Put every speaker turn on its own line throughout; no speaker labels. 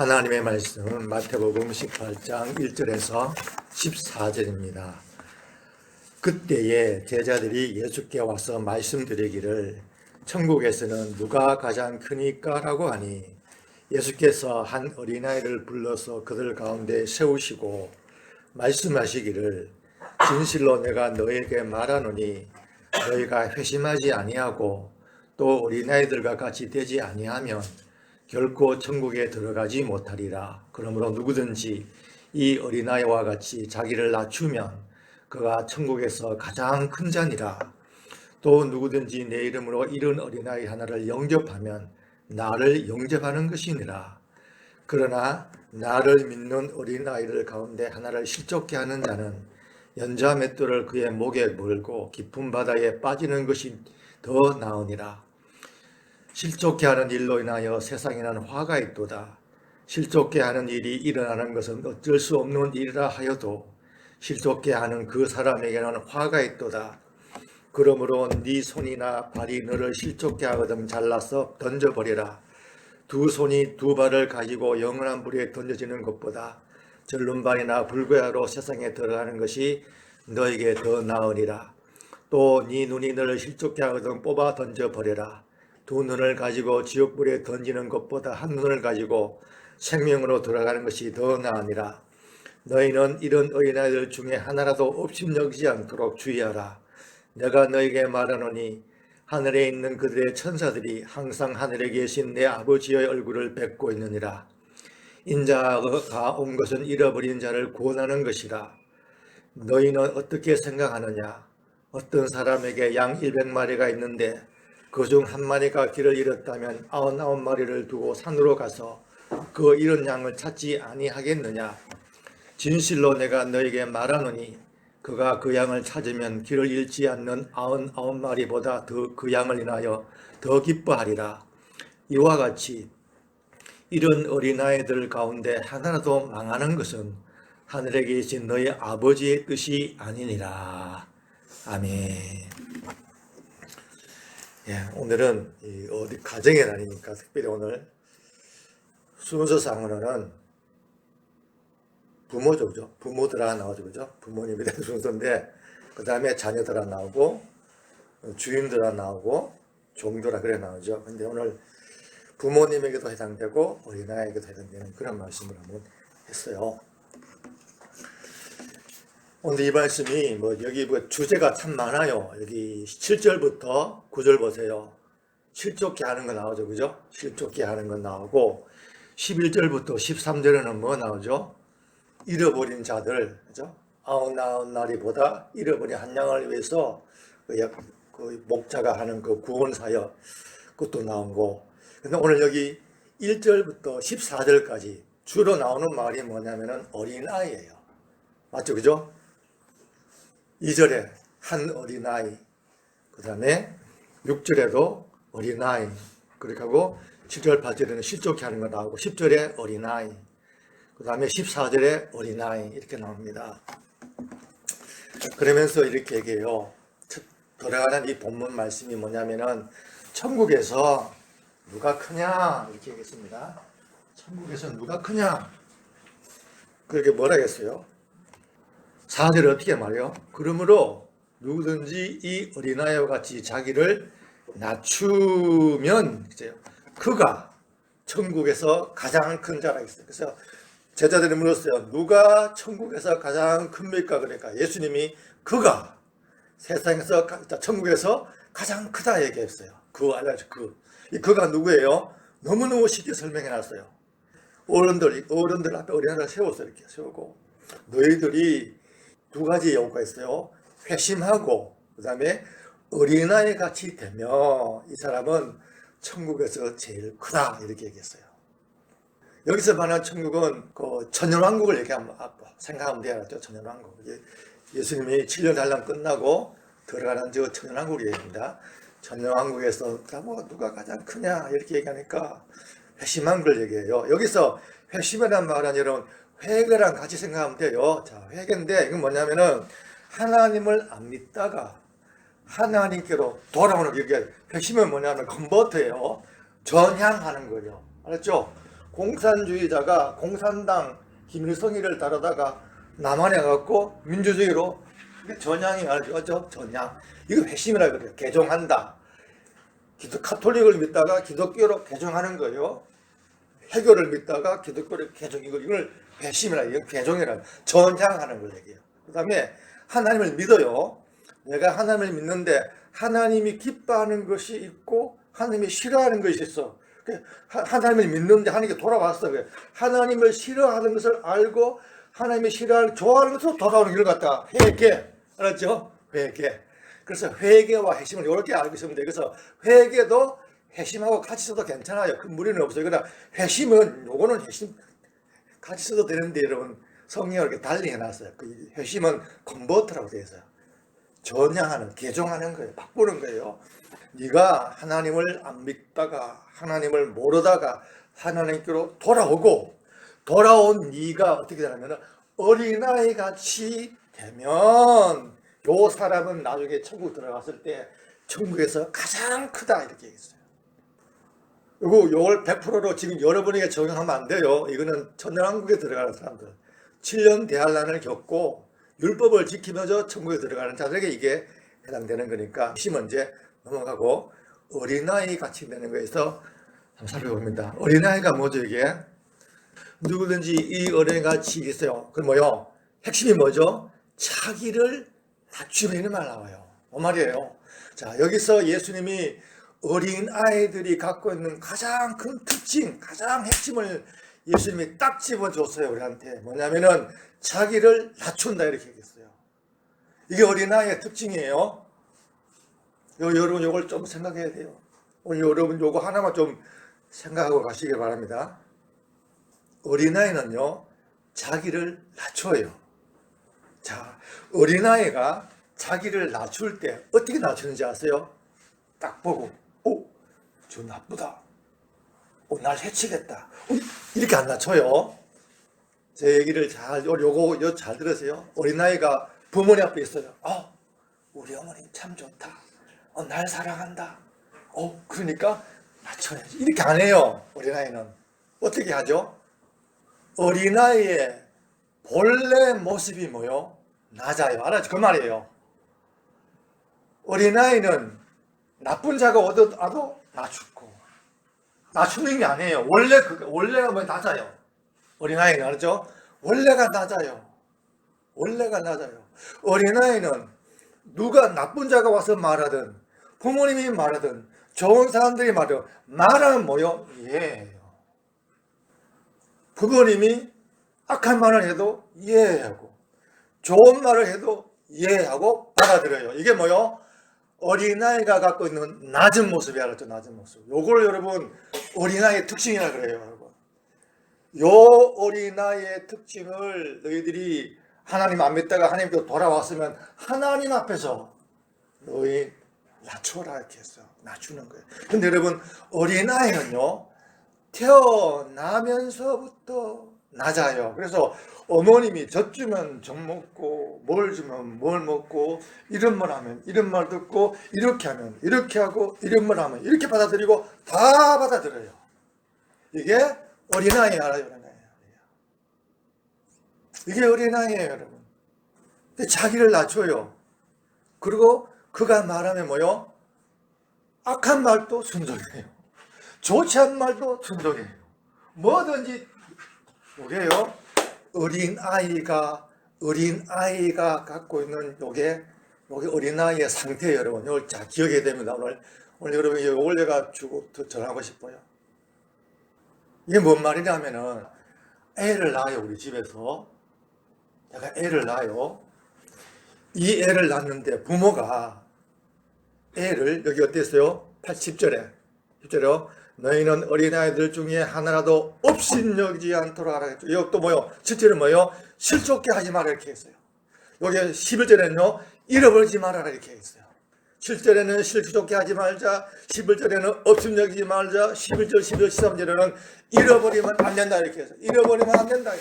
하나님의 말씀은 마태복음 18장 1절에서 14절입니다. 그때에 제자들이 예수께 와서 말씀드리기를 천국에서는 누가 가장 크니까 라고 하니 예수께서 한 어린아이를 불러서 그들 가운데 세우시고 말씀하시기를 진실로 내가 너에게 말하노니 너희가 회심하지 아니하고 또 어린아이들과 같이 되지 아니하면 결코 천국에 들어가지 못하리라. 그러므로 누구든지 이 어린아이와 같이 자기를 낮추면 그가 천국에서 가장 큰 자니라. 또 누구든지 내 이름으로 이른 어린아이 하나를 영접하면 나를 영접하는 것이니라. 그러나 나를 믿는 어린아이들 가운데 하나를 실족케 하는 자는 연자 맷돌을 그의 목에 물고 깊은 바다에 빠지는 것이 더 나으니라. 실족케 하는 일로 인하여 세상에는 화가 있도다. 실족케 하는 일이 일어나는 것은 어쩔 수 없는 일이라 하여도 실족케 하는 그 사람에게는 화가 있도다. 그러므로 네 손이나 발이 너를 실족케 하거든 잘라서 던져버리라. 두 손이 두 발을 가지고 영원한 불에 던져지는 것보다 절름발이나 불구야로 세상에 들어가는 것이 너에게 더 나으리라. 또 네 눈이 너를 실족케 하거든 뽑아 던져버리라. 두 눈을 가지고 지옥불에 던지는 것보다 한 눈을 가지고 생명으로 돌아가는 것이 더 나으니라. 너희는 이런 어린아이들 중에 하나라도 업신여기지 않도록 주의하라. 내가 너에게 말하노니 하늘에 있는 그들의 천사들이 항상 하늘에 계신 내 아버지의 얼굴을 뵙고 있느니라. 인자가 온 것은 잃어버린 자를 구원하는 것이라. 너희는 어떻게 생각하느냐? 어떤 사람에게 양 100마리가 있는데 그 중 한 마리가 길을 잃었다면 99마리를 두고 산으로 가서 그 잃은 양을 찾지 아니하겠느냐? 진실로 내가 너에게 말하노니 그가 그 양을 찾으면 길을 잃지 않는 99마리보다 더 그 양을 인하여 더 기뻐하리라. 이와 같이 이런 어린아이들 가운데 하나라도 망하는 것은 하늘에 계신 너희 아버지의 뜻이 아니니라. 아멘. 오늘은 어디 가정의 날이니까 특별히 오늘 순서상으로는 부모죠, 그죠? 부모들아 나오죠, 그죠? 부모님에 대한 순서인데, 그 다음에 자녀들아 나오고, 주인들아 나오고, 종들아 그래 나오죠. 근데 오늘 부모님에게도 해당되고, 어린아이에게도 해당되는 그런 말씀을 한번 했어요. 오늘 이 말씀이 여기 주제가 참 많아요. 여기 7절부터 9절 보세요. 실족케 하는 거 나오죠, 그죠? 실족케 하는 거 나오고, 11절부터 13절에는 뭐 나오죠? 잃어버린 자들, 그죠? 99마리보다 잃어버린 한 양을 위해서 그 목자가 하는 그 구원 사역, 그것도 나오고. 근데 오늘 여기 1절부터 14절까지 주로 나오는 말이 뭐냐면은 어린아이예요. 맞죠, 그죠? 2절에 한 어린아이, 그 다음에 6절에도 어린아이, 그렇게 하고 7절, 8절에는 실족케 하는 거 나오고 10절에 어린아이, 그 다음에 14절에 어린아이 이렇게 나옵니다. 그러면서 이렇게 얘기해요. 돌아가는 이 본문 말씀이 뭐냐면은 천국에서 누가 크냐 이렇게 얘기했습니다. 천국에서 누가 크냐, 그렇게 뭐라 했어요? 4절에 어떻게 말해요? 그러므로 누구든지 이 어린아이와 같이 자기를 낮추면 그가 천국에서 가장 큰 자라 했어요. 그래서 제자들이 물었어요. 누가 천국에서 가장 큽니까? 그러니까 예수님이 그가 세상에서, 천국에서 가장 크다 얘기했어요. 알려줘. 그가 누구예요? 너무너무 쉽게 설명해 놨어요. 어른들 앞에 어린아이를 세워서 이렇게 세우고, 너희들이 두 가지 요구가 있어요. 회심하고, 그 다음에 어린아이 같이 되면 이 사람은 천국에서 제일 크다 이렇게 얘기했어요. 여기서 말하는 천국은 그 천년왕국을 생각하면 돼요. 천년왕국. 예수님이 7년 단람 끝나고 들어가는 저 천년왕국을 얘기합니다. 천년왕국에서 누가 가장 크냐 이렇게 얘기하니까 회심한 걸 얘기해요. 여기서 회심이라는 말은 여러분 회개랑 같이 생각하면 돼요. 자, 회개인데 이건 뭐냐면은 하나님을 안 믿다가 하나님께로 돌아오는 게, 회심은 뭐냐면 컨버트예요. 전향하는 거예요. 알았죠? 공산주의자가 공산당 김일성이를 다루다가 남한에 가갖고 민주주의로 전향이 알죠? 전향. 이거 회심이라 그래요. 개종한다. 카톨릭을 믿다가 기독교로 개종하는 거예요. 해교를 믿다가 기독교로 개종, 이걸 회심이라, 이건 개종이라, 전향하는 걸 얘기해요. 그 다음에 하나님을 믿어요. 내가 하나님을 믿는데 하나님이 기뻐하는 것이 있고 하나님이 싫어하는 것이 있어. 하나님을 믿는데 하나님께 돌아왔어. 하나님을 싫어하는 것을 알고 하나님이 좋아하는 것으로 돌아오는 길 같다. 회개. 알았죠? 회개. 그래서 회개와 회심을 이렇게 알고 있으면 돼요. 그래서 회개도 회심하고 같이 써도 괜찮아요. 큰 무리는 없어요. 그러나 회심은, 요거는 회심 같이 써도 되는데 여러분 성경을 이렇게 달리 해놨어요. 그 회심은 컨버트라고 되어 있어요. 전향하는, 개종하는 거예요. 바꾸는 거예요. 네가 하나님을 안 믿다가 하나님을 모르다가 하나님께로 돌아온 네가 어떻게 되냐면 어린아이 같이 되면 요 사람은 나중에 천국 들어갔을 때 천국에서 가장 크다 이렇게 얘기했어요. 요걸 100%로 지금 여러분에게 적용하면 안 돼요. 이거는 천년왕국에 들어가는 사람들, 7년 대환란을 겪고 율법을 지키면서 천국에 들어가는 자들에게 이게 해당되는 거니까 먼저 넘어가고 어린아이 같이 되는 거에서 한번 살펴봅니다. 어린아이가 뭐죠 이게? 누구든지 이 어린아이 같이 있어요. 그럼 뭐요? 핵심이 뭐죠? 자기를 낮추면 말 나와요. 뭐 말이에요? 자, 여기서 예수님이 어린아이들이 갖고 있는 가장 큰 특징, 가장 핵심을 예수님이 딱 집어줬어요. 우리한테. 뭐냐면은 자기를 낮춘다 이렇게 얘기했어요. 이게 어린아이의 특징이에요. 여러분 요걸 좀 생각해야 돼요. 오늘 여러분 요거 하나만 좀 생각하고 가시길 바랍니다. 어린아이는요 자기를 낮춰요. 자, 어린아이가 자기를 낮출 때 어떻게 낮추는지 아세요? 딱 보고 저 나쁘다, 날 해치겠다, 이렇게 안 낮춰요. 제 얘기를 요거 잘 들으세요. 어린아이가 부모님 앞에 있어요. 우리 어머니 참 좋다, 날 사랑한다, 그러니까 낮춰야지, 이렇게 안 해요. 어린아이는 어떻게 하죠? 어린아이의 본래 모습이 뭐요? 낮아요. 알았죠? 그 말이에요. 어린아이는 나쁜 자가 와도 낮추고, 낮추는 게 아니에요. 원래가 뭐 낮아요. 어린아이는 알죠? 원래가 낮아요. 어린아이는 누가 나쁜 자가 와서 말하든 부모님이 말하든 좋은 사람들이 말하면 뭐요? 이해해요. 부모님이 악한 말을 해도 이해하고 좋은 말을 해도 이해하고 받아들여요. 이게 뭐요? 어린아이가 갖고 있는 낮은 모습이 알았죠? 낮은 모습. 요걸 여러분 어린아이의 특징이라 그래요. 여러분. 요 어린아이의 특징을 너희들이 하나님 안 믿다가 하나님께 돌아왔으면 하나님 앞에서 너희 낮춰라 이렇게 했어. 낮추는 거예요. 근데 여러분 어린아이는요 태어나면서부터 낮아요. 그래서 어머님이 젖 주면 젖 먹고 뭘 주면 뭘 먹고 이런 말 하면 이런 말 듣고 이렇게 하면 이렇게 하고 이런 말 하면 이렇게 받아들이고 다 받아들여요. 이게 어린아이 알아요? 이게 어린아이예요 여러분. 자기를 낮춰요. 그리고 그가 말하면 뭐요? 악한 말도 순종해요. 좋지 않은 말도 순종해요. 뭐든지 뭐게요? 어린아이가 갖고 있는 요게 어린아이의 상태예요 여러분. 이걸 잘 기억해야 됩니다. 오늘 여러분 이걸 제가 전하고 싶어요. 이게 뭔 말이냐면은 애를 낳아요. 우리 집에서 내가 애를 낳아요. 이 애를 낳는데 부모가 애를 여기 어땠어요? 10절에요. 너희는 어린아이들 중에 하나라도 업신여기지 않도록 하라 했죠. 여기 또 뭐요? 7절은 뭐요? 실족게 하지 마라 이렇게 했어요. 여기 11절에는요 잃어버리지 말아라 이렇게 했어요. 7절에는 실족게 하지 말자, 11절에는 업신여기지 말자, 11절, 12절, 13절에는 잃어버리면 안 된다 이렇게 했어요. 잃어버리면 안 된다.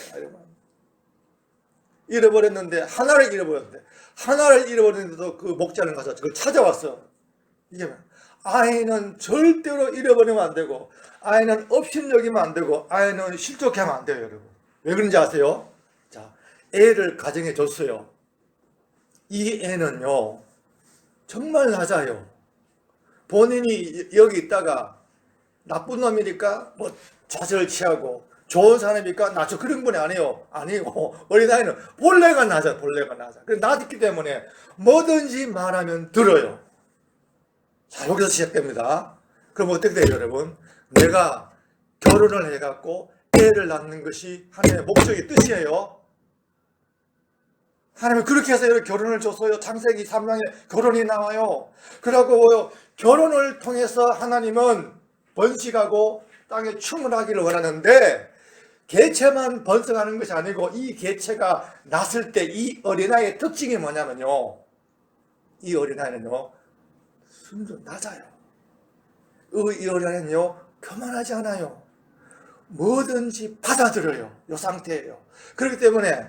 잃어버렸는데 하나를 잃어버렸는데도 그 목자는 가서 그걸 찾아왔어. 이게 아이는 절대로 잃어버리면 안 되고, 아이는 업신여기면 안 되고, 아이는 실족하면 안 돼요, 여러분. 왜 그런지 아세요? 자, 애를 가정에 줬어요. 이 애는요, 정말 낮아요. 본인이 여기 있다가 나쁜 놈이니까 뭐 자세를 취하고, 좋은 사람이니까 낮죠. 그런 분이 아니에요. 아니고, 어린아이는 본래가 낮아, 본래가 낮아. 그래서 낮기 때문에 뭐든지 말하면 들어요. 자, 여기서 시작됩니다. 그럼 어떻게 돼요, 여러분? 내가 결혼을 해갖고 애를 낳는 것이 하나님의 목적이 뜻이에요. 하나님은 그렇게 해서 이렇게 결혼을 줬어요. 창세기 3장에 결혼이 나와요. 그러고 결혼을 통해서 하나님은 번식하고 땅에 충만하기를 원하는데, 개체만 번성하는 것이 아니고 이 개체가 낳았을 때 이 어린아이의 특징이 뭐냐면요, 이 어린아이는요 순전 낮아요. 이 어린아이는요 교만하지 않아요. 뭐든지 받아들여요. 이 상태예요. 그렇기 때문에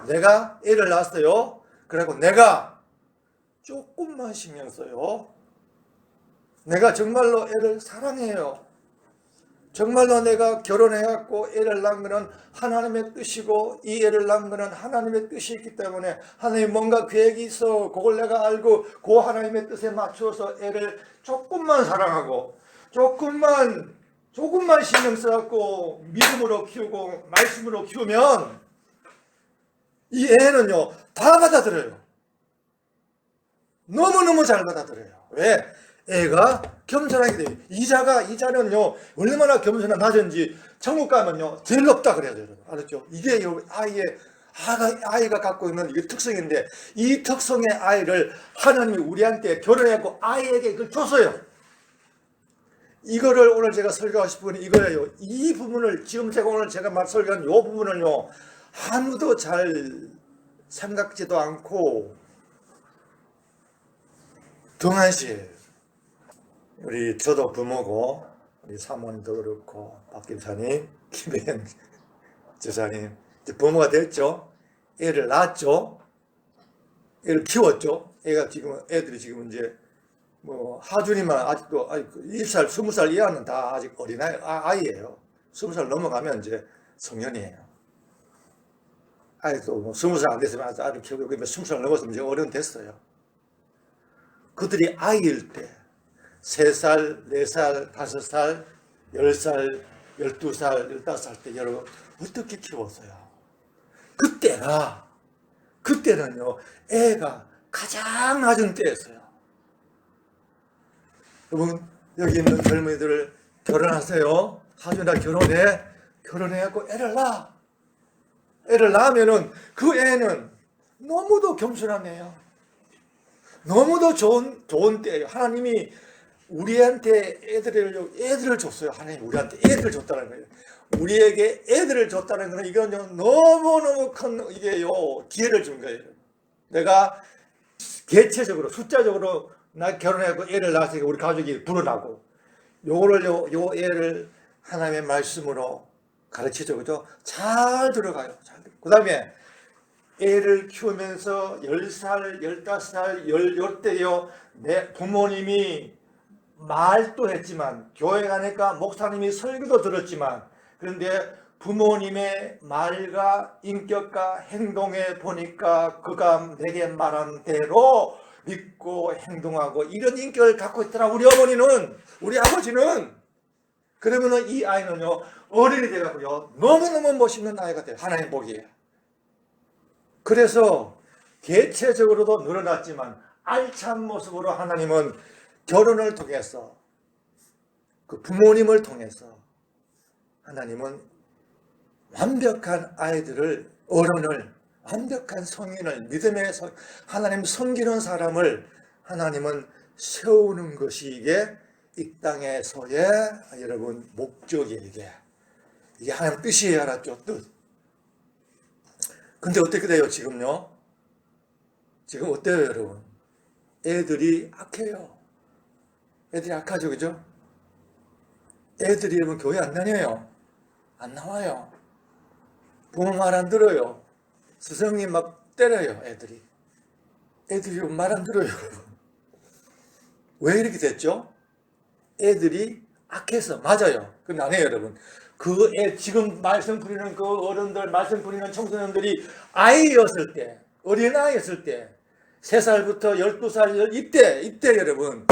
내가 애를 낳았어요. 그리고 내가 조금만 신경 써요. 내가 정말로 애를 사랑해요. 정말로 내가 결혼해갖고 애를 낳은 것은 하나님의 뜻이고, 이 애를 낳은 것은 하나님의 뜻이 있기 때문에 하나님 뭔가 계획이 있어. 그걸 내가 알고 그 하나님의 뜻에 맞추어서 애를 조금만 사랑하고, 조금만 신경 써갖고 믿음으로 키우고 말씀으로 키우면 이 애는요 다 받아들여요. 너무너무 잘 받아들여요. 왜? 애가 겸손하게 돼요. 이자는요 얼마나 겸손한 낮은지 천국 가면요 제일 높다 그래요, 여러분. 알았죠? 이게 아이가 갖고 있는 이게 특성인데, 이 특성의 아이를 하나님이 우리한테 결혼했고 아이에게 이걸 줬어요. 이거를 오늘 제가 설교하고 싶은 건 이거예요. 이 부분을 지금 오늘 제가 설교한 이 부분을요 아무도 잘 생각지도 않고 등한시해요. 저도 부모고, 우리 사모님도 그렇고, 박 김사님, 김혜영 지사님, 이제 부모가 됐죠. 애를 낳았죠. 애를 키웠죠. 애들이 지금 이제 뭐 하준이만 아직도 20살, 20살 이하는 다 아직 아이예요. 20살 넘어가면 이제 성년이에요. 아직도 뭐 20살 안 됐으면 아이를 키우고, 20살 넘었으면 이제 어른 됐어요. 그들이 아이일 때 3살, 4살, 5살, 10살, 12살, 15살 때 여러분 어떻게 키웠어요? 그때는요 애가 가장 낮은 때였어요. 여러분 여기 있는 젊은이들 결혼하세요. 하준아 결혼해갖고 애를 낳으면은 그 애는 너무도 겸손한 애예요. 너무도 좋은 때예요. 하나님이 우리한테 애들을 줬어요. 하나님 우리한테 애들을 줬다는 거예요. 우리에게 애들을 줬다는 거는 이건 너무너무 큰 기회를 준 거예요. 내가 개체적으로 숫자적으로 나 결혼하고 애를 낳았으니까 우리 가족이 불어나고, 요 애를 하나님의 말씀으로 가르치죠. 그죠? 잘 들어가요. 그 다음에 애를 키우면서 10살, 15살, 요때요 내 부모님이 말도 했지만, 교회 가니까 목사님이 설교도 들었지만, 그런데 부모님의 말과 인격과 행동에 보니까 그가 내게 말한 대로 믿고 행동하고 이런 인격을 갖고 있더라. 우리 어머니는, 우리 아버지는. 그러면은 이 아이는요 어른이 돼가고요 너무너무 멋있는 아이가 돼요. 하나님 보기에. 그래서 개체적으로도 늘어났지만 알찬 모습으로 하나님은 결혼을 통해서, 그 부모님을 통해서 하나님은 완벽한 어른을, 완벽한 성인을, 하나님 섬기는 사람을 하나님은 세우는 것이 이 땅에서의 여러분 목적이에요. 이게 하나님 뜻이에요. 알았죠? 뜻. 근데 어떻게 돼요 지금요? 지금 어때요 여러분? 애들이 악해요. 애들이 악하죠. 그죠? 애들이 여러분 교회 안 다녀요. 안 나와요. 부모 말 안 들어요. 스승님 막 때려요. 애들이 말 안 들어요. 여러분. 왜 이렇게 됐죠? 애들이 악해서 맞아요. 그건 아니에요, 여러분. 그 애 지금 말씀 부리는 그 어른들, 말씀 부리는 청소년들이 아이였을 때, 어린아이였을 때, 3살부터 12살 이때 여러분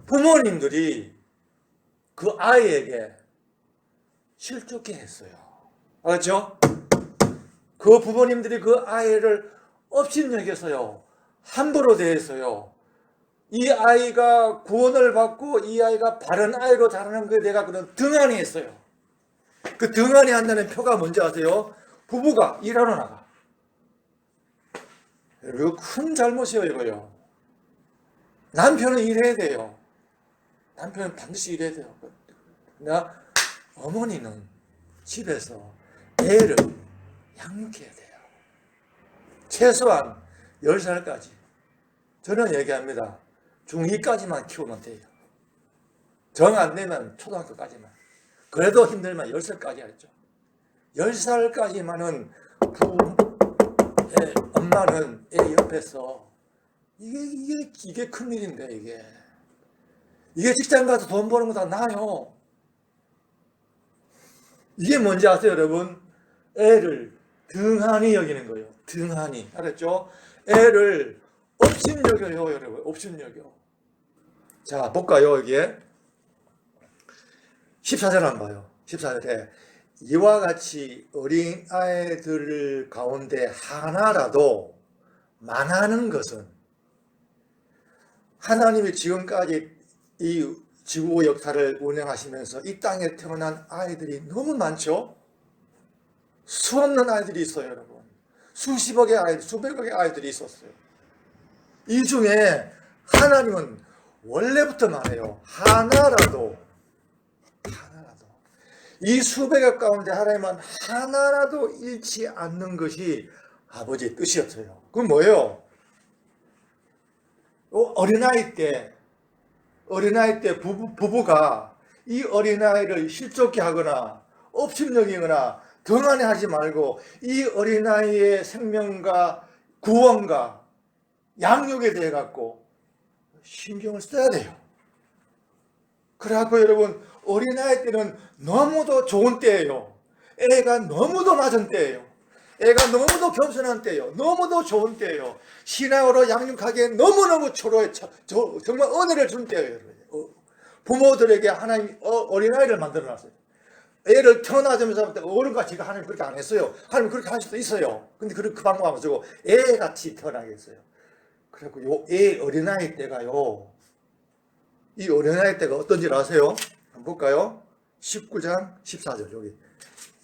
부모님들이 그 아이에게 실족해 했어요. 알았죠? 그 부모님들이 그 아이를 업신여겨서요, 함부로 대했어요. 이 아이가 구원을 받고 이 아이가 바른 아이로 자라는 것에 내가 그런 등한히 했어요. 그 등한히 한다는 표가 뭔지 아세요? 부부가 일하러 나가. 이거 큰 잘못이에요, 이거요. 남편은 일해야 돼요. 남편은 반드시 일해야 돼요. 그러나 어머니는 집에서 애를 양육해야 돼요. 최소한 10살까지. 저는 얘기합니다. 중2까지만 키우면 돼요. 정 안 되면 초등학교까지만. 그래도 힘들면 10살까지 하죠. 10살까지만은 엄마는 애 옆에서 이게 큰일인데 이게 직장 가서 돈 버는 거보다 나아요. 이게 뭔지 아세요, 여러분? 애를 등한히 여기는 거예요. 등한히. 알았죠? 애를 업신여겨요, 여러분. 업신여겨. 자, 볼까요, 여기에? 14절 한번 봐요. 14절에 이와 같이 어린 아이들 가운데 하나라도 만하는 것은 하나님이 지금까지 이 지구 역사를 운영하시면서 이 땅에 태어난 아이들이 너무 많죠? 수없는 아이들이 있어요, 여러분. 수십억의 아이들, 수백억의 아이들이 있었어요. 이 중에 하나님은 원래부터 말해요. 하나라도 이 수백억 가운데 하나님은 하나라도 잃지 않는 것이 아버지의 뜻이었어요. 그건 뭐예요? 어린아이 때 부부가 이 어린아이를 실족케 하거나 업신여기거나 등한히 하지 말고 이 어린아이의 생명과 구원과 양육에 대해 갖고 신경을 써야 돼요. 그래갖고 여러분, 어린아이 때는 너무도 좋은 때예요. 애가 너무도 낮은 때예요. 애가 너무도 겸손한 때예요. 너무도 좋은 때예요. 신앙으로 양육하기에 너무너무 초로해, 정말 은혜를 준 때예요. 부모들에게 하나님 어린아이를 만들어놨어요. 애를 태어나자마자 어른같이 하나님 그렇게 안 했어요. 하나님 그렇게 할 수도 있어요. 근데 그 방법 안 쓰고 애같이 태어나게 했어요. 그래갖고 요 애 어린아이 때가요, 이 어린아이 때가 어떤지 아세요? 한번 볼까요? 19장 14절 여기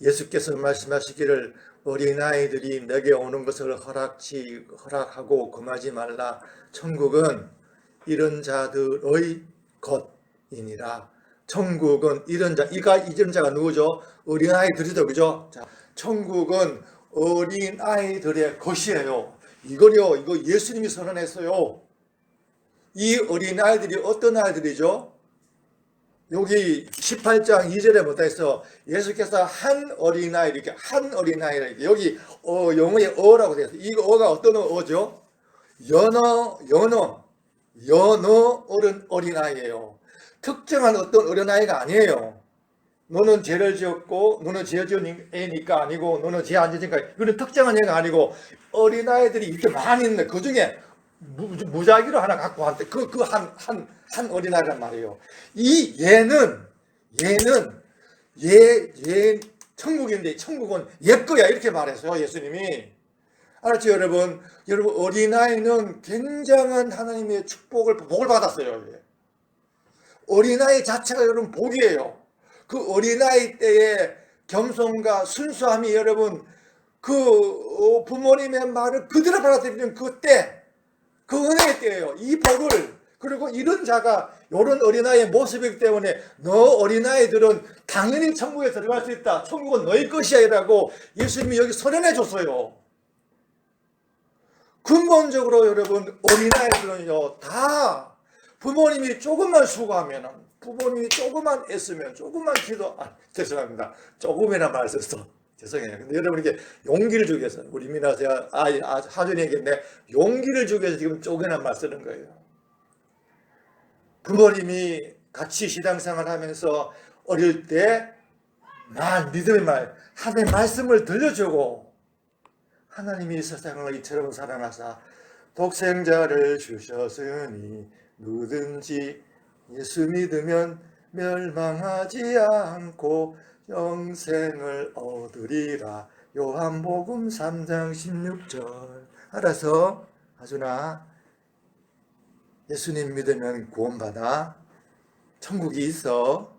예수께서 말씀하시기를 어린아이들이 내게 오는 것을 허락하고 금하지 말라. 천국은 이런 자들의 것이니라. 천국은 이런 자가 누구죠? 어린아이들이죠, 그죠? 자, 천국은 어린아이들의 것이에요. 이거 예수님이 선언했어요. 이 어린아이들이 어떤 아이들이죠? 여기 18장 2절에 뭐다 했어? 예수께서 한 어린아이, 이렇게 한 어린아이, 여기 영어에 어라고 되어 있어요. 이 어가 어떤 어죠? 연어 어린아이예요. 특정한 어떤 어린아이가 아니에요. 너는 죄를 지었고 너는 죄 지은 애니까 아니고 너는 죄 안 지으니까, 이거는 특정한 애가 아니고 어린아이들이 이렇게 많이 있는데 그 중에 무작위로 하나 갖고 왔는데 한 어린아이란 말이에요. 이 얘는 천국인데 천국은 옛거야 이렇게 말했어요, 예수님이. 알았죠, 여러분? 어린아이는 굉장한 하나님의 복을 받았어요. 어린아이 자체가 여러분 복이에요. 그 어린아이 때의 겸손과 순수함이 여러분, 그 부모님의 말을 그대로 받아들이는 그때, 그 은혜의 때예요. 이 복을, 그리고 이런 자가 이런 어린아이의 모습이기 때문에 너 어린아이들은 당연히 천국에 들어갈 수 있다. 천국은 너희 것이야 라고 예수님이 여기 선언해 줬어요. 근본적으로 여러분, 어린아이들은요, 다 부모님이 조금만 수고하면, 부모님이 조금만 애쓰면, 조금만 죄송합니다. 조금이나 말 썼어. 죄송해요. 근데 여러분에게 용기를 주기 위해서, 우리 민아 제가 하준이에게 용기를 주기 위해서 지금 쪼개난 말 쓰는 거예요. 부모님이 같이 신앙생활 하면서 어릴 때 믿음의 말, 하나님의 말씀을 들려주고 하나님이 세상을 이처럼 사랑하사 독생자를 주셨으니 누구든지 예수 믿으면 멸망하지 않고 영생을 얻으리라. 요한복음 3장 16절. 알아서 하준아, 예수님 믿으면 구원받아, 천국이 있어.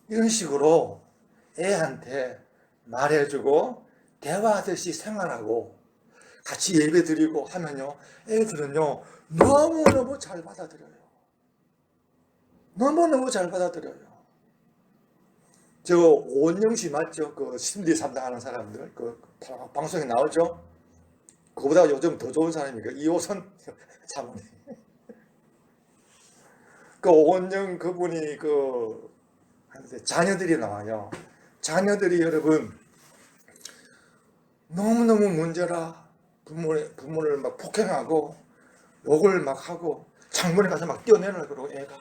이런 식으로 애한테 말해주고 대화하듯이 생활하고 같이 예배드리고 하면요, 애들은요 너무너무 잘 받아들여요. 너무너무 잘 받아들여요. 저 오은영 씨 맞죠? 그 심리 상담하는 사람들 그 방송에 나오죠? 그보다 요즘 더 좋은 사람이 그 이호선 사모님. 그 오은영 그분이 그 자녀들이 나와요. 자녀들이 여러분 너무너무 문제라. 부모를 막 폭행하고 욕을 막 하고 창문에 가서 막 뛰어내려 그러고 애가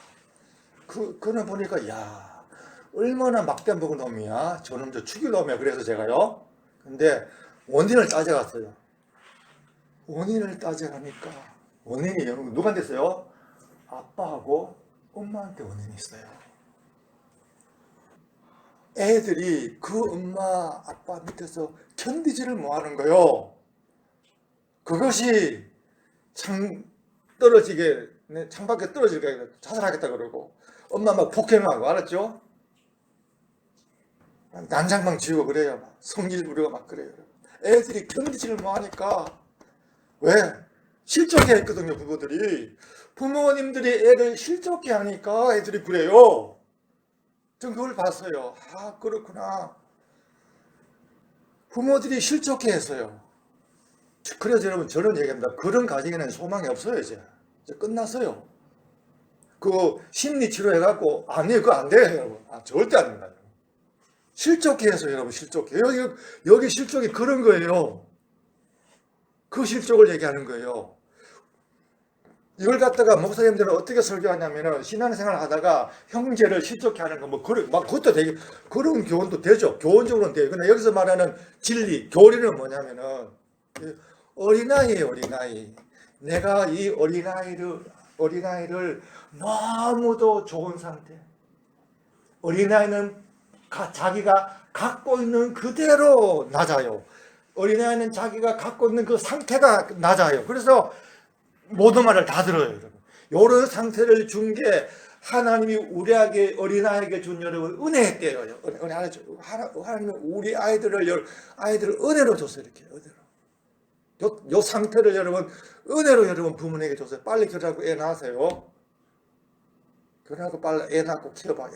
그는 보니까 야 얼마나 막대 먹은 놈이야. 저놈 저 죽일 놈이야. 그래서 제가요. 근데 원인을 따져갔어요. 원인을 따져가니까 원인이 여러분 누구한테 있어요? 아빠하고 엄마한테 원인이 있어요. 애들이 그 엄마 아빠 밑에서 견디지를 못하는 거요. 그것이 창밖에 떨어지게 자살하겠다 그러고 엄마 막 폭행하고 알았죠? 난장방 지우고 그래요. 막 성질 부리고 막 그래요. 애들이 견디지를 못하니까 왜? 실족해 했거든요. 부모님들이 애를 실족해 하니까 애들이 그래요. 전 그걸 봤어요. 아 그렇구나. 부모들이 실족해 했어요. 그래서 여러분 저는 얘기합니다. 그런 가정에는 소망이 없어요. 이제 끝났어요. 그 심리치료 해갖고 아니에요. 그거 안 돼요 여러분. 절대 안 됩니다. 실족해 해서 여러분 실족해. 여기 실족이 그런 거예요. 그 실족을 얘기하는 거예요. 이걸 갖다가 목사님들은 어떻게 설교하냐면은 신앙생활 하다가 형제를 실족해 하는 거 그것도 되게 그런 교훈도 되죠. 교훈적으로는 돼요. 근데 여기서 말하는 진리, 교리는 뭐냐면은 어린아이예요, 어린아이. 내가 이 어린아이를 너무도 좋은 상태. 어린아이는 자기가 갖고 있는 그대로 낮아요. 어린아이는 자기가 갖고 있는 그 상태가 낮아요. 그래서 모든 말을 다 들어요, 여러분. 이런 상태를 준 게 하나님이 우리에게 어린아이에게 준 여러분 은혜였대요. 은혜 알았죠? 하나님이 우리 아이들을 은혜로 줬어요, 이렇게 은혜로. 요 상태를 여러분 은혜로 여러분 부모에게 줬어요. 빨리 결혼하고 애 낳으세요. 결혼하고 빨리 애 낳고 키워봐.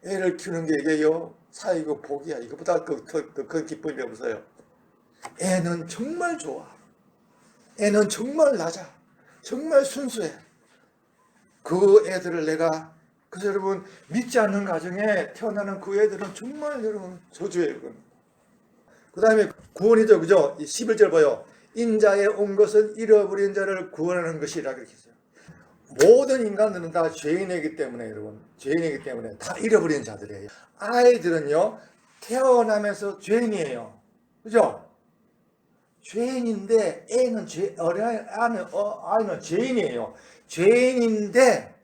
애를 키우는 게 이게요 사이고 복이야. 이거보다 그 기쁨이 없어요. 애는 정말 좋아. 애는 정말 낮아. 정말 순수해. 그 애들을 그래서 여러분 믿지 않는 가정에 태어나는 그 애들은 정말 여러분 저주예요. 그 다음에 구원이죠. 그죠? 11절 봐요. 인자에 온 것은 잃어버린 자를 구원하는 것이라 그렇게 했어요. 모든 인간들은 다 죄인이기 때문에 여러분 죄인이기 때문에 다 잃어버린 자들이에요. 아이들은요 태어나면서 죄인이에요. 그죠? 죄인인데 아이는 죄인이에요. 죄인인데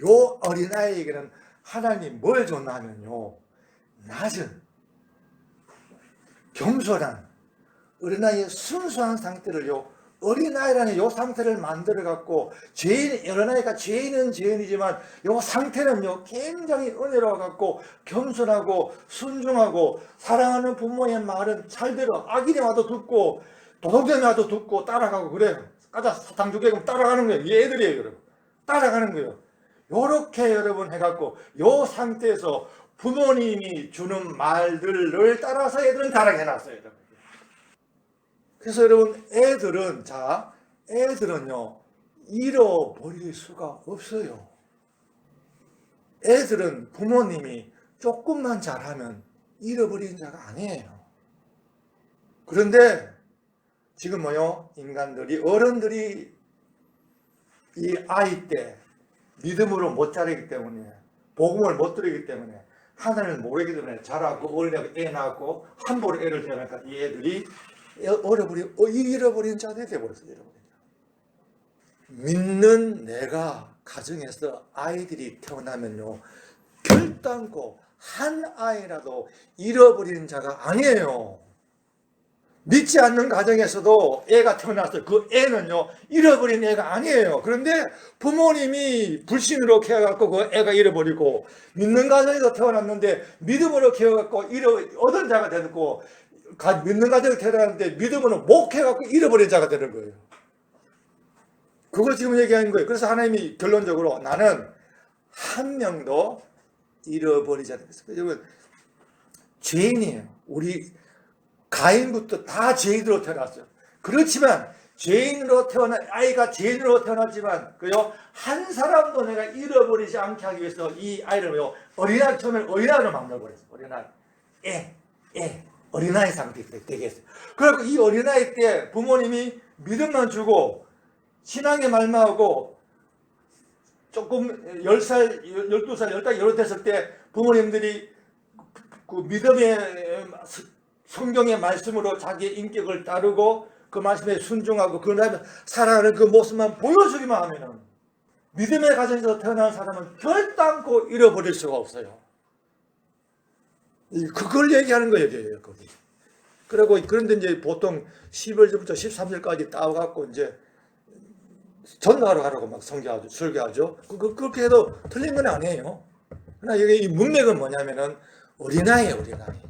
요 어린아이에게는 하나님 뭘 줬나 하면요 낮은 겸손한 어린아이의 순수한 상태를요 어린아이라는 요 상태를 만들어 갖고 어린아이가 죄인은 죄인이지만 요 상태는요 굉장히 은혜로워 갖고 겸손하고 순종하고 사랑하는 부모의 말은 잘 들어. 악인이 와도 듣고 도둑놈이 와도 듣고 따라가고 그래요. 가자 사탕 주게 그럼 따라가는 거예요. 이 애들이에요 여러분. 따라가는 거예요. 요렇게 여러분 해갖고 요 상태에서 부모님이 주는 말들을 따라서 애들은 자라게 해놨어요 여러분. 그래서 여러분 애들은요 잃어버릴 수가 없어요. 애들은 부모님이 조금만 잘하면 잃어버리는 자가 아니에요. 그런데 지금 어른들이 이 아이 때 믿음으로 못 자르기 때문에, 복음을 못 들이기 때문에, 하나님을 모르기 때문에 자라고 어린애가 애 낳고 함부로 애를 태어나니까 이 애들이 잃어버린 자들이 되어버렸어요. 믿는 내가 가정에서 아이들이 태어나면요, 결단코 한 아이라도 잃어버리는 자가 아니에요. 믿지 않는 가정에서도 애가 태어났어요. 그 애는요, 잃어버린 애가 아니에요. 그런데 부모님이 불신으로 키워갖고 그 애가 잃어버리고, 믿는 가정에서 태어났는데 믿음으로 키워갖고 얻은 자가 되고, 믿는 가정에서 태어났는데 믿음으로 못 키워갖고 잃어버린 자가 되는 거예요. 그걸 지금 얘기하는 거예요. 그래서 하나님이 결론적으로 나는 한 명도 잃어버리지 않겠습니다. 여러분, 죄인이에요. 우리 가인부터 다 죄인으로 태어났어요. 그렇지만 죄인으로 태어난 아이가 죄인으로 태어났지만 그요, 한 사람도 내가 잃어버리지 않게 하기 위해서 이 아이를요, 어린아이, 처음에 어린아이로 만들어버렸어요. 어린아이, 어린아이 상태 되게 했어요. 그리고 이 어린아이 때 부모님이 믿음만 주고 신앙의 말만 하고 조금 10살, 12살, 10살 이렇게 됐을 때 부모님들이 그 믿음의 성경의 말씀으로 자기의 인격을 따르고 그 말씀에 순종하고 그 다음에 살아가는 그 모습만 보여주기만 하면은 믿음의 가정에서 태어난 사람은 결단코 잃어버릴 수가 없어요. 그걸 얘기하는 거예요, 거기. 그리고 그런데 이제 보통 12월부터 13절까지 따와갖고 이제 전도하러 가라고 막 설교하죠. 그렇게 해도 틀린 건 아니에요. 그러나 여기 이 문맥은 뭐냐면은 어린아이예요, 어린아이.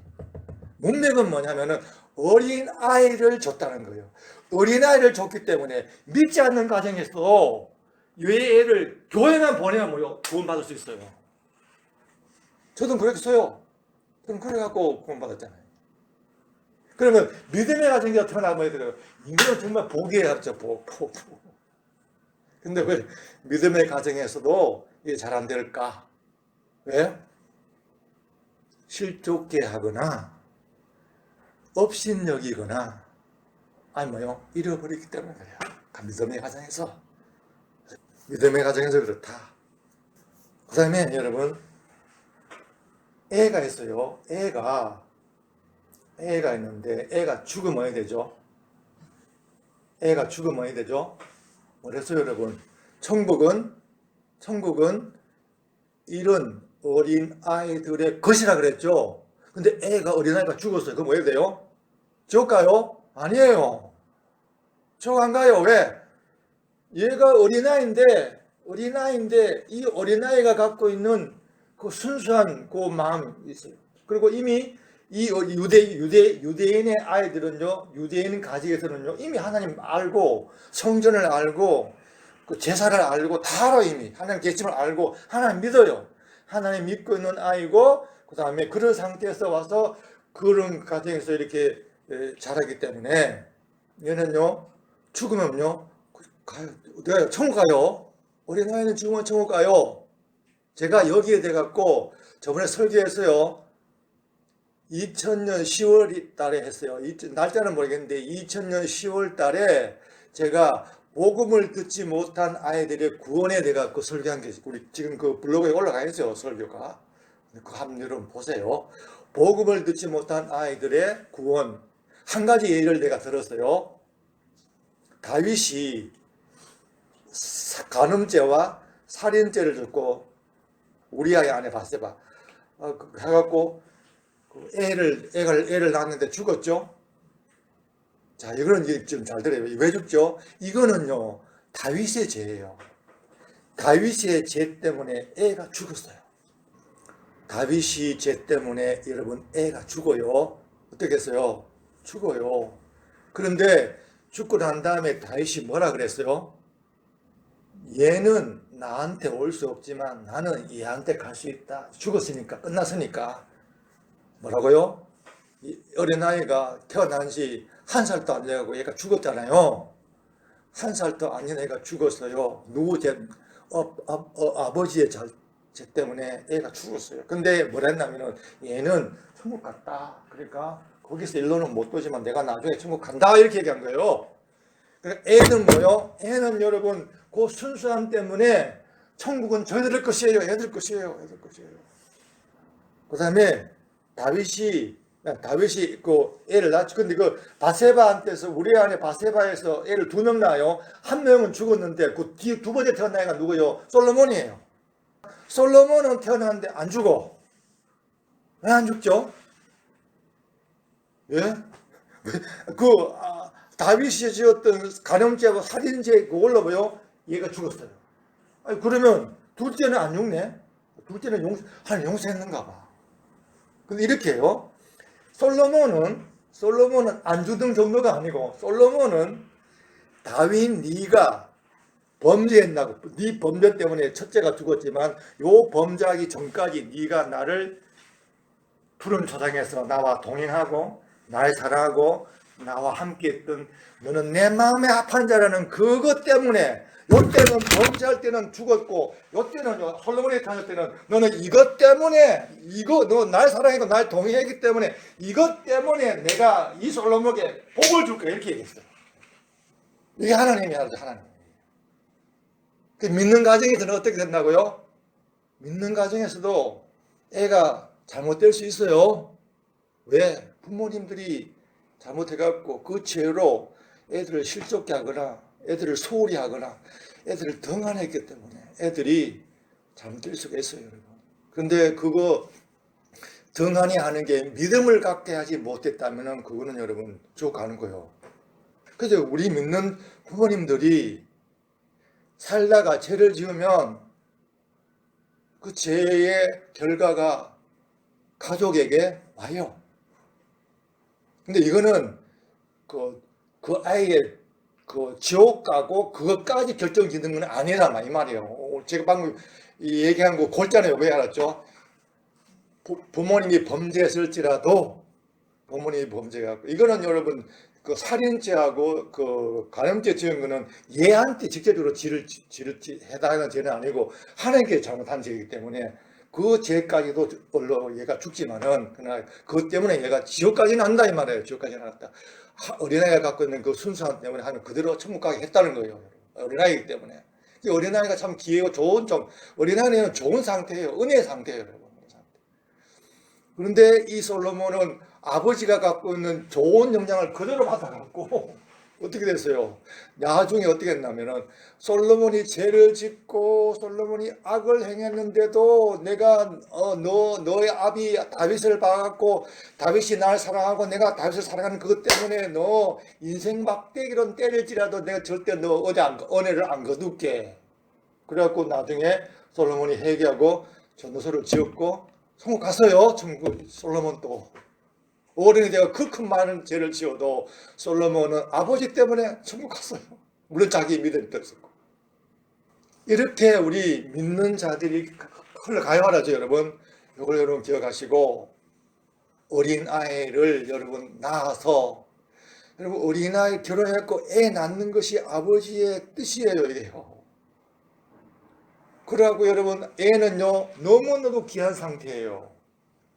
문맥은 뭐냐면은 어린아이를 줬다는 거예요. 어린아이를 줬기 때문에 믿지 않는 가정에서 이 애를 교회만 보내면 뭐요? 구원받을 수 있어요. 저도 그랬어요. 저는 그래갖고 구원받았잖아요. 그러면 믿음의 가정에서 태어나면 이거는 정말 복이에요, 복. 근데 왜 믿음의 가정에서도 이게 잘 안 될까? 왜? 실족게 하거나 업신여기거나 아니 뭐요? 잃어버리기 때문에 그래요. 믿음의 가정에서. 믿음의 가정에서 그렇다. 그 다음에 여러분, 애가 있어요. 애가 있는데 애가 죽으면 어떻게 되죠? 애가 죽으면 어떻게 되죠? 그래서 여러분, 천국은 이런 어린 아이들의 것이라 그랬죠. 근데 애가 어린아이가 죽었어요. 그럼 왜 돼요? 지옥 가요? 아니에요. 지옥 안 가요. 왜? 얘가 어린아이인데 이 어린아이가 갖고 있는 그 순수한 그 마음이 있어요. 그리고 이미 이 유대인의 아이들은요, 유대인 가정에서는요, 이미 하나님 알고, 성전을 알고, 그 제사를 알고, 다 알아요, 이미. 하나님 계심을 알고, 하나님 믿어요. 하나님 믿고 있는 아이고, 그 다음에 그런 상태에서 와서 그런 가정에서 이렇게 자라기 때문에, 얘는요, 죽으면요, 가요. 어디 천국 가요? 어린아이는 죽으면 천국 가요. 제가 여기에 돼갖고, 저번에 설교했어요. 2000년 10월 달에 했어요. 날짜는 모르겠는데 2000년 10월 달에 제가 복음을 듣지 못한 아이들의 구원에 대해 갖고 설교한 게 우리 지금 그 블로그에 올라가 있어요, 설교가. 그 한번 여러분 보세요. 복음을 듣지 못한 아이들의 구원. 한 가지 예를 내가 들었어요. 다윗이 간음죄와 살인죄를 줬고 우리아의 아내 바세바 해갖고 애를 낳았는데 죽었죠. 자, 이거는 지금 잘 들어요. 왜 죽죠? 이거는요, 다윗의 죄예요. 다윗의 죄 때문에 애가 죽었어요. 다윗이 죄 때문에 여러분 애가 죽어요. 어떻게 했어요? 죽어요. 그런데 죽고 난 다음에 다윗이 뭐라 그랬어요? 얘는 나한테 올 수 없지만 나는 얘한테 갈 수 있다. 죽었으니까, 끝났으니까. 뭐라고요? 어린아이가 태어난 지 1살도 안 되고 얘가 죽었잖아요. 1살도 안 된 애가 죽었어요. 누구 아버지의 죄 때문에 애가 죽었어요. 근데 뭐라 했냐면은 얘는 천국 갔다. 그러니까 거기서 일로는 못 오지만 내가 나중에 천국 간다. 이렇게 얘기한 거예요. 그러니까 애는 뭐요? 애는 여러분 그 순수함 때문에 천국은 저희들 것이에요. 애들 것이에요. 애들 것이에요. 그 다음에 다윗이 그 애를 낳죠. 근데 그 바세바한테서 우리 안에 바세바에서 애를 2명 낳아요. 한 명은 죽었는데 그 뒤 두 번째 태어난 애가 누구요? 솔로몬이에요. 솔로몬은 태어났는데 안 죽어. 왜 안 죽죠? 예? 다윗이 지었던 간음죄하고 살인죄 그걸로 뭐요? 얘가 죽었어요. 아니, 그러면 둘째는 안 죽네? 둘째는 용서했는가 봐. 근데 이렇게 해요. 솔로몬은 안 죽는 정도가 아니고, 솔로몬은 다윗 네가 범죄했나고, 네 범죄 때문에 첫째가 죽었지만 요 범죄하기 전까지 네가 나를 푸른 초장에서 나와 동행하고 날 사랑하고 나와 함께했던 너는 내 마음에 합한 자라는 그것 때문에, 요때는 범죄할 때는 죽었고 요때는요 솔로몬이 다닐 때는 너는 이것 때문에, 너 날 사랑하고 날 동행했기 때문에 이것 때문에 내가 이 솔로몬에게 복을 줄 거야, 이렇게 얘기했어요. 이게 하나님이 하죠. 하나님. 믿는 가정에서는 어떻게 된다고요? 믿는 가정에서도 애가 잘못될 수 있어요. 왜? 부모님들이 잘못해갖고 그 죄로 애들을 실족게 하거나 애들을 소홀히 하거나 애들을 등한했기 때문에 애들이 잘못될 수가 있어요, 여러분. 그런데 그거 등한히 하는 게 믿음을 갖게 하지 못했다면 그거는 여러분 지옥 가는 거예요. 그래서 우리 믿는 부모님들이 살다가 죄를 지으면 그 죄의 결과가 가족에게 와요. 근데 이거는 그 아이의 그 지옥 가고 그것까지 결정짓는 건 아니란 이 말이에요. 제가 방금 얘기한 거 골자는 왜 알았죠? 부모님이 범죄했을지라도 부모님이 범죄하고, 이거는 여러분 그 살인죄하고 그 간음죄 지은 거는 얘한테 직접적으로 지를 해당하는 죄는 아니고 하나님께 잘못한 죄이기 때문에 그 죄까지도 물론 얘가 죽지만은 그날 그것 때문에 얘가 지옥까지는 한다 이 말이에요. 지옥까지는 한다. 어린아이가 갖고 있는 그 순수함 때문에 하면 그대로 천국 가게 했다는 거예요. 어린아이기 때문에. 어린아이가 참 기회가 좋은 어린아이는 좋은 상태예요. 은혜의 상태예요, 여러분. 그런데 이 솔로몬은 아버지가 갖고 있는 좋은 영향을 그대로 받아갖고 어떻게 됐어요? 나중에 어떻게 했냐면은 솔로몬이 죄를 짓고 솔로몬이 악을 행했는데도 내가 너의 아비 다윗을 봐갖고 다윗이 날 사랑하고 내가 다윗을 사랑하는 그것 때문에 너 인생 막대기로 때릴지라도 내가 절대 너 은혜를 안 거둘게. 그래갖고 나중에 솔로몬이 회개하고 전도서를 지었고 천국 갔어요. 천국. 솔로몬도 어린이 되어 그 큰 많은 죄를 지어도 솔로몬은 아버지 때문에 천국 갔어요. 물론 자기 믿음이 있었고. 이렇게 우리 믿는 자들이 흘러가야 하죠, 여러분. 이걸 여러분 기억하시고, 어린아이를 여러분 낳아서, 여러분 어린아이 결혼했고 애 낳는 것이 아버지의 뜻이에요, 이게요. 그러고 여러분 애는요 너무너무 귀한 상태예요.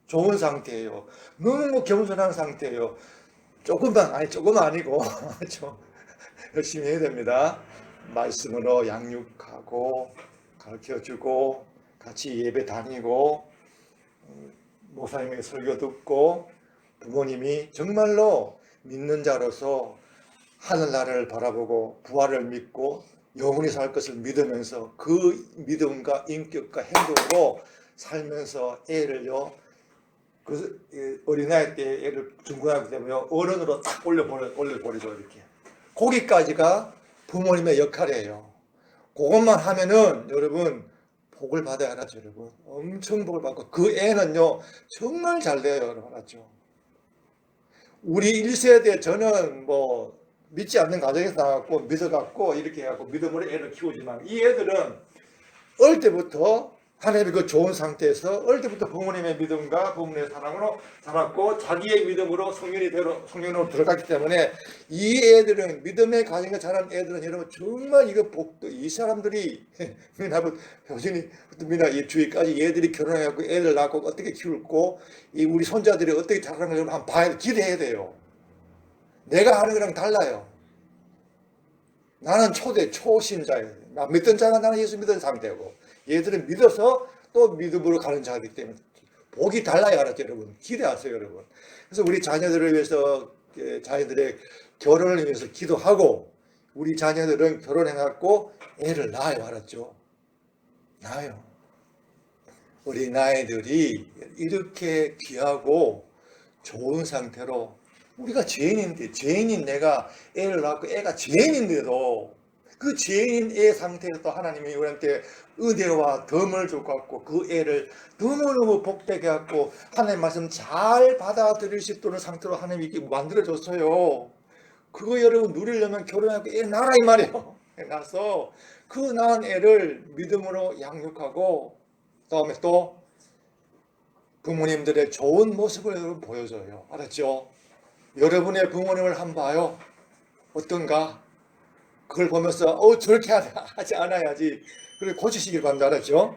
좋은 상태예요. 너무 겸손한 상태예요. 조금 아니고 좀 열심히 해야 됩니다. 말씀으로 양육하고 가르쳐주고 같이 예배 다니고 목사님의 설교 듣고 부모님이 정말로 믿는 자로서 하늘나라를 바라보고 부활을 믿고 영원히 살 것을 믿으면서 그 믿음과 인격과 행동으로 살면서 애를요 그 어린아이 때 애를 중고등학교 때문에 어른으로 딱 올려버리죠. 이렇게 거기까지가 부모님의 역할이에요. 그것만 하면은 여러분 복을 받아야 하죠. 여러분 엄청 복을 받고 그 애는요 정말 잘 돼요. 여러분 알았죠? 우리 1세대 저는 뭐 믿지 않는 가정에서 나왔고 믿어갖고 이렇게 해갖고 믿음으로 애를 키우지만 이 애들은 어릴 때부터 하나님의 그 좋은 상태에서 어릴 때부터 부모님의 믿음과 부모님의 사랑으로 자랐고 자기의 믿음으로 성령으로 들어갔기 때문에 이 애들은 믿음의 가정에 자란 애들은 여러분 정말 이거 복도 이 사람들이 여전히 이 주위까지 얘들이 결혼해갖고 애들 낳고 어떻게 키울고 이 우리 손자들이 어떻게 자라는 걸 한번 봐야 기대해야 돼요. 내가 하는 거랑 달라요. 나는 초신자예요. 믿던 자가 나는 예수 믿은 상태고
얘들은 믿어서 또 믿음으로 가는 자이기 때문에 복이 달라요. 알았죠, 여러분? 기대하세요, 여러분. 그래서 우리 자녀들을 위해서, 자녀들의 결혼을 위해서 기도하고, 우리 자녀들은 결혼해갖고 애를 낳아요. 알았죠? 낳아요. 우리 나이들이 이렇게 귀하고 좋은 상태로, 우리가 죄인인데, 죄인인 내가 애를 낳고 애가 죄인인데도 그 죄인인 애 상태에서 또 하나님이 우리한테 은혜와 덤을 줘갖고 그 애를 너무너무 복되게 갖고 하나님 말씀 잘 받아들일 수 있도록 상태로 하나님이 이렇게 만들어줬어요. 그거 여러분 누리려면 결혼하고 애 낳아라 이 말이에요. 애 낳아서 그 낳은 애를 믿음으로 양육하고, 다음에 또 부모님들의 좋은 모습을 여러분 보여줘요. 알았죠? 여러분의 부모님을 한번 봐요. 어떤가? 그걸 보면서 저렇게 하지 않아야지. 그걸 고치시길 바랍니다. 알았죠?